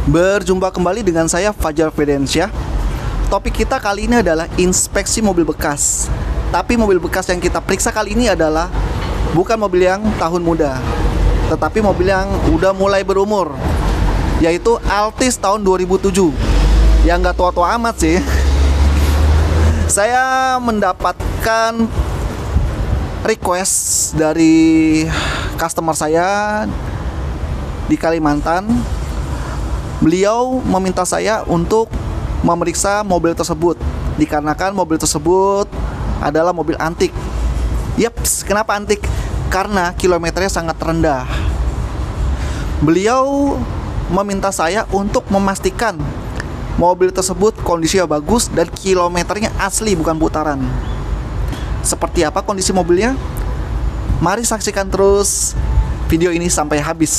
Berjumpa kembali dengan saya Fajar Fedensyah. Topik kita kali ini adalah inspeksi mobil bekas. Tapi mobil bekas yang kita periksa kali ini adalah bukan mobil yang tahun muda, tetapi mobil yang udah mulai berumur, yaitu Altis tahun 2007. Yang nggak tua-tua amat sih. Saya mendapatkan request dari customer saya di Kalimantan. Beliau meminta saya untuk memeriksa mobil tersebut dikarenakan mobil tersebut adalah mobil antik. Yaps, kenapa antik? Karena kilometernya sangat rendah. Beliau meminta saya untuk memastikan mobil tersebut kondisinya bagus dan kilometernya asli, bukan putaran. Seperti apa kondisi mobilnya? Mari saksikan terus video ini sampai habis.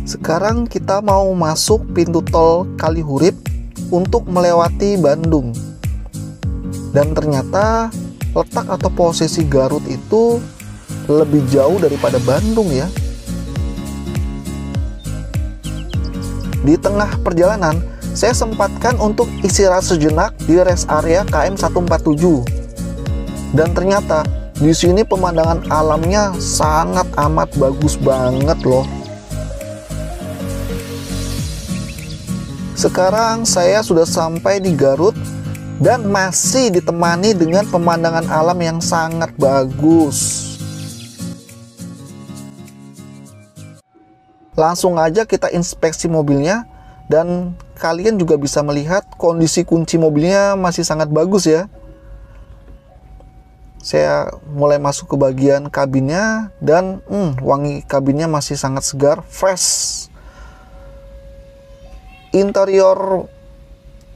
Sekarang kita mau masuk pintu tol Kalihurip untuk melewati Bandung. Dan ternyata letak atau posisi Garut itu lebih jauh daripada Bandung ya. Di tengah perjalanan, saya sempatkan untuk istirahat sejenak di rest area KM 147. Dan ternyata di sini pemandangan alamnya sangat amat bagus banget loh. Sekarang saya sudah sampai di Garut dan masih ditemani dengan pemandangan alam yang sangat bagus. Langsung aja kita inspeksi mobilnya dan kalian juga bisa melihat kondisi kunci mobilnya masih sangat bagus ya. Saya mulai masuk ke bagian kabinnya dan wangi kabinnya masih sangat segar, fresh. Interior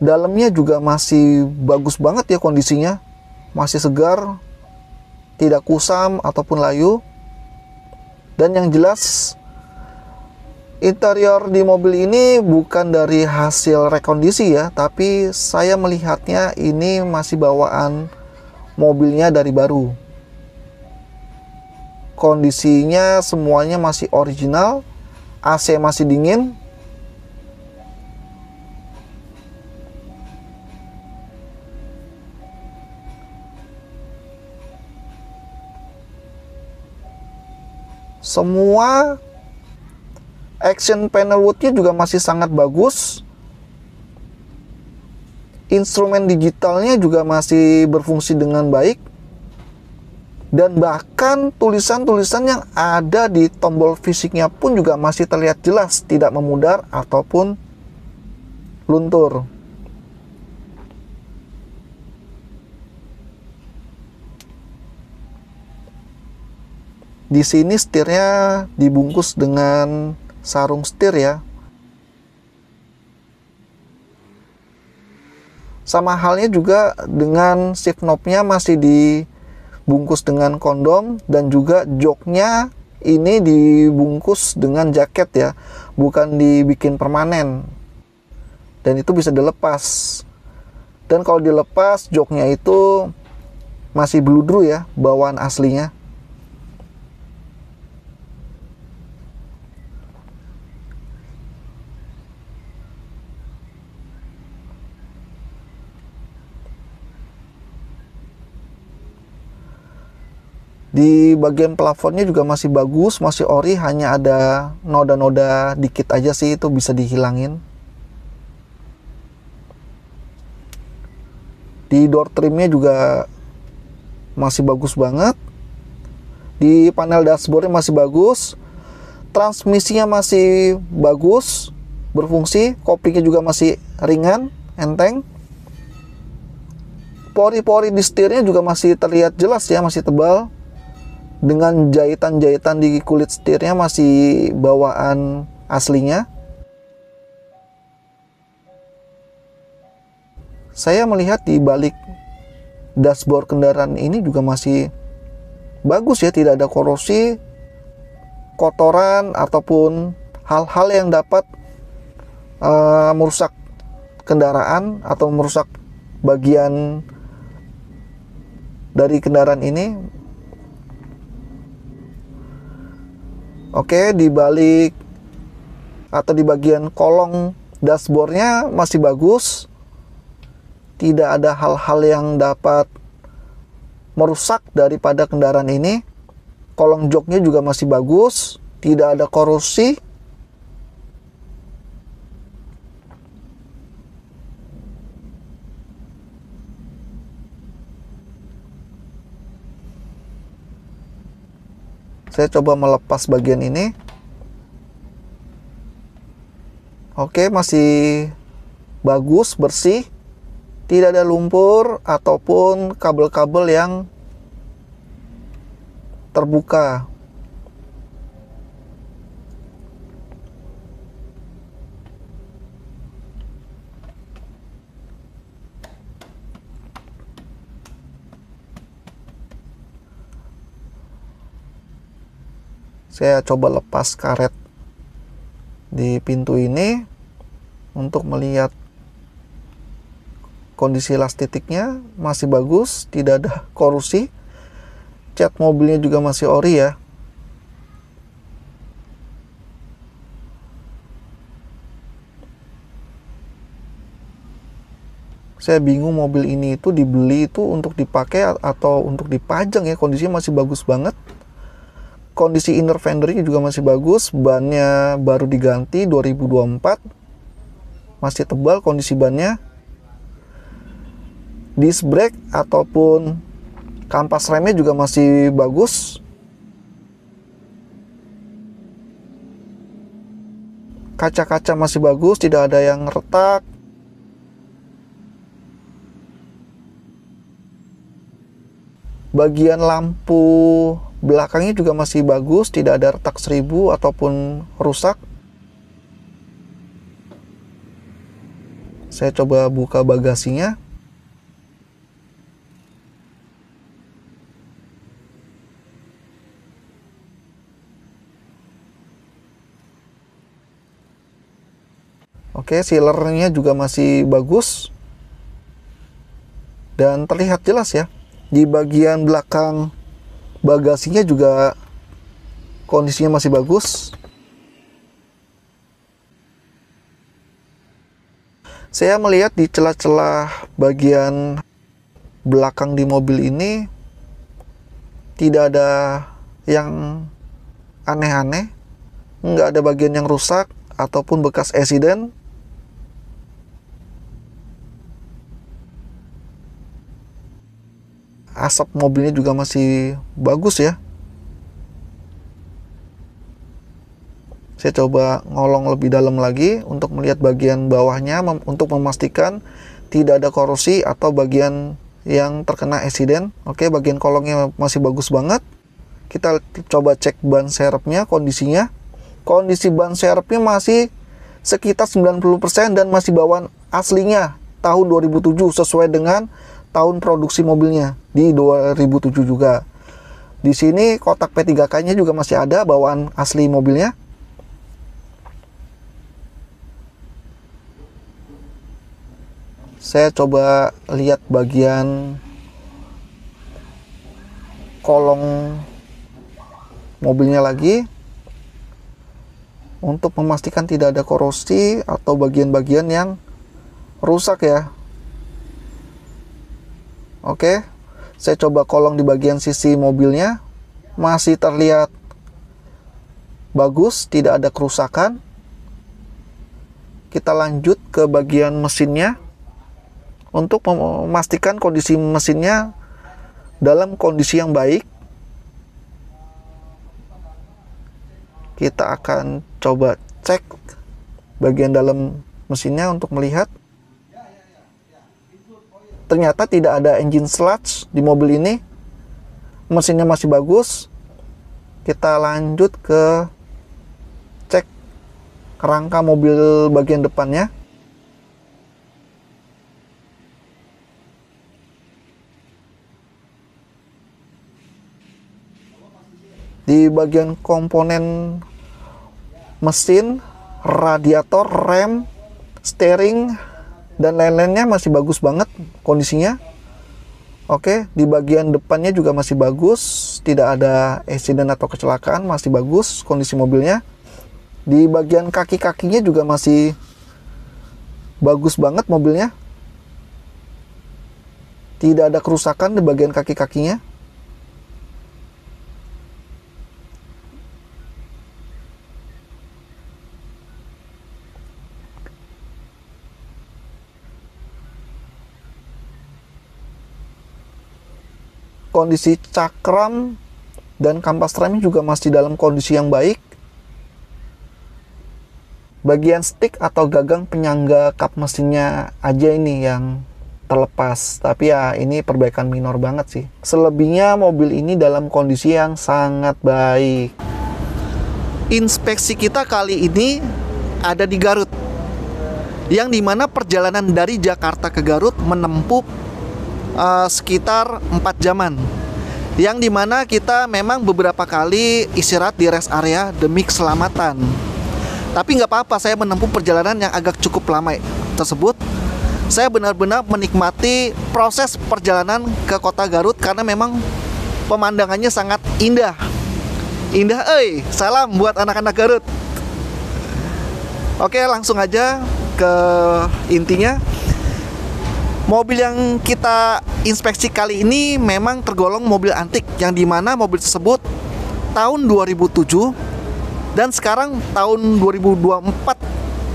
dalamnya juga masih bagus banget ya kondisinya. Masih segar, tidak kusam ataupun layu. Dan yang jelas interior di mobil ini bukan dari hasil rekondisi ya, tapi saya melihatnya ini masih bawaan mobilnya dari baru. Kondisinya semuanya masih original, AC masih dingin. Semua action panel woodnya juga masih sangat bagus. Instrumen digitalnya juga masih berfungsi dengan baik. Dan bahkan tulisan-tulisan yang ada di tombol fisiknya pun juga masih terlihat jelas, tidak memudar ataupun luntur. Di sini setirnya dibungkus dengan sarung setir ya. Sama halnya juga dengan shift knob-nya masih dibungkus dengan kondom dan juga joknya ini dibungkus dengan jaket ya, bukan dibikin permanen. Dan itu bisa dilepas. Dan kalau dilepas joknya itu masih bludru ya, bawaan aslinya. Di bagian plafonnya juga masih bagus, masih ori, hanya ada noda-noda dikit aja sih, itu bisa dihilangin. Di door trimnya juga masih bagus banget. Di panel dashboardnya masih bagus. Transmisinya masih bagus, berfungsi. Koplingnya juga masih ringan, enteng. Pori-pori di setirnya juga masih terlihat jelas ya, masih tebal. Dengan jahitan-jahitan di kulit setirnya masih bawaan aslinya. saya melihat di balik dashboard kendaraan ini juga masih bagus ya, tidak ada korosi, kotoran ataupun hal-hal yang dapat merusak kendaraan atau merusak bagian dari kendaraan ini. Oke, di balik atau di bagian kolong dashboardnya masih bagus, tidak ada hal-hal yang dapat merusak daripada kendaraan ini. Kolong joknya juga masih bagus, tidak ada korosi. Saya coba melepas bagian ini. Oke, masih bagus, bersih. Tidak ada lumpur ataupun kabel-kabel yang terbuka. Saya coba lepas karet di pintu ini untuk melihat kondisi las titiknya masih bagus, tidak ada korosi. Cat mobilnya juga masih ori ya. Saya bingung mobil ini itu dibeli itu untuk dipakai atau untuk dipajang ya. Kondisinya masih bagus banget. Kondisi inner fendernya juga masih bagus. Bannya baru diganti 2024. Masih tebal kondisi bannya. Disc brake ataupun kampas remnya juga masih bagus. Kaca-kaca masih bagus, tidak ada yang retak. Bagian lampu belakangnya juga masih bagus, tidak ada retak seribu ataupun rusak. Saya coba buka bagasinya. Oke, sealernya juga masih bagus. Dan terlihat jelas ya. Di bagian belakang bagasinya juga kondisinya masih bagus. Saya melihat di celah-celah bagian belakang di mobil ini tidak ada yang aneh-aneh, nggak ada bagian yang rusak ataupun bekas accident. Asap mobilnya juga masih bagus ya. Saya coba ngolong lebih dalam lagi untuk melihat bagian bawahnya untuk memastikan tidak ada korosi atau bagian yang terkena accident. Oke, bagian kolongnya masih bagus banget. Kita coba cek ban serepnya, kondisinya. Kondisi ban serepnya masih sekitar 90% dan masih bawaan aslinya tahun 2007 sesuai dengan tahun produksi mobilnya di 2007 juga. Di sini kotak P3K-nya juga masih ada bawaan asli mobilnya. Saya coba lihat bagian kolong mobilnya lagi untuk memastikan tidak ada korosi atau bagian-bagian yang rusak ya. Oke, saya coba kolong di bagian sisi mobilnya, masih terlihat bagus, tidak ada kerusakan. Kita lanjut ke bagian mesinnya untuk memastikan kondisi mesinnya dalam kondisi yang baik. Kita akan coba cek bagian dalam mesinnya untuk melihat. Ternyata tidak ada engine sludge di mobil ini. Mesinnya masih bagus. Kita lanjut ke cek kerangka mobil bagian depannya. Di bagian komponen mesin, radiator, rem, steering, dan lain-lainnya masih bagus banget kondisinya. Oke, di bagian depannya juga masih bagus, tidak ada accident atau kecelakaan, masih bagus kondisi mobilnya. Di bagian kaki-kakinya juga masih bagus banget mobilnya. Tidak ada kerusakan di bagian kaki-kakinya. Kondisi cakram dan kampas rem juga masih dalam kondisi yang baik. Bagian stick atau gagang penyangga kap mesinnya aja ini yang terlepas, tapi ya ini perbaikan minor banget sih. Selebihnya mobil ini dalam kondisi yang sangat baik. Inspeksi kita kali ini ada di Garut, yang dimana perjalanan dari Jakarta ke Garut menempuh sekitar 4 jaman, yang dimana kita memang beberapa kali istirahat di rest area demi keselamatan. Tapi nggak apa-apa, saya menempuh perjalanan yang agak cukup lama tersebut. Saya benar-benar menikmati proses perjalanan ke kota Garut karena memang pemandangannya sangat indah. Indah, salam buat anak-anak Garut. Oke, langsung aja ke intinya. Mobil yang kita inspeksi kali ini memang tergolong mobil antik, yang dimana mobil tersebut tahun 2007 dan sekarang tahun 2024.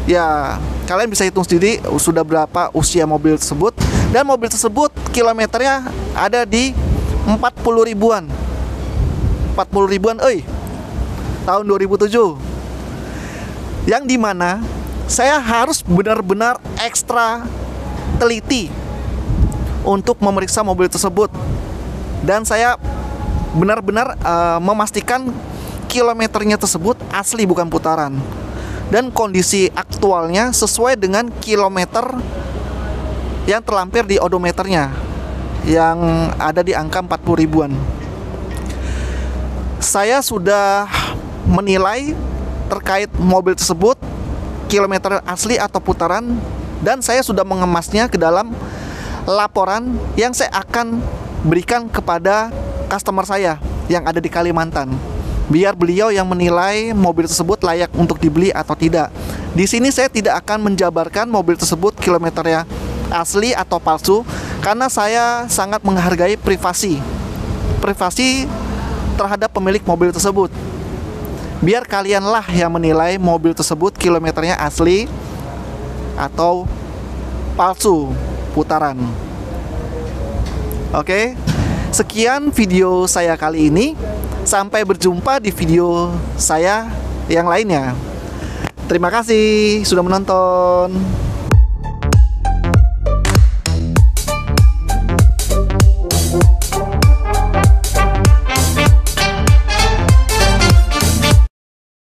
Ya, kalian bisa hitung sendiri sudah berapa usia mobil tersebut. Dan mobil tersebut kilometernya ada di 40 ribuan. 40 ribuan, tahun 2007. Yang dimana saya harus benar-benar ekstra teliti untuk memeriksa mobil tersebut. Dan saya benar-benar memastikan kilometernya tersebut asli, bukan putaran. Dan kondisi aktualnya sesuai dengan kilometer yang terlampir di odometernya, yang ada di angka 40 ribuan. Saya sudah menilai terkait mobil tersebut, kilometer asli atau putaran, dan saya sudah mengemasnya ke dalam laporan yang saya akan berikan kepada customer saya yang ada di Kalimantan, biar beliau yang menilai mobil tersebut layak untuk dibeli atau tidak. Di sini saya tidak akan menjabarkan mobil tersebut kilometernya asli atau palsu, karena saya sangat menghargai privasi terhadap pemilik mobil tersebut. Biar kalianlah yang menilai mobil tersebut kilometernya asli atau palsu putaran. Oke, sekian video saya kali ini. Sampai berjumpa di video saya yang lainnya. Terima kasih sudah menonton.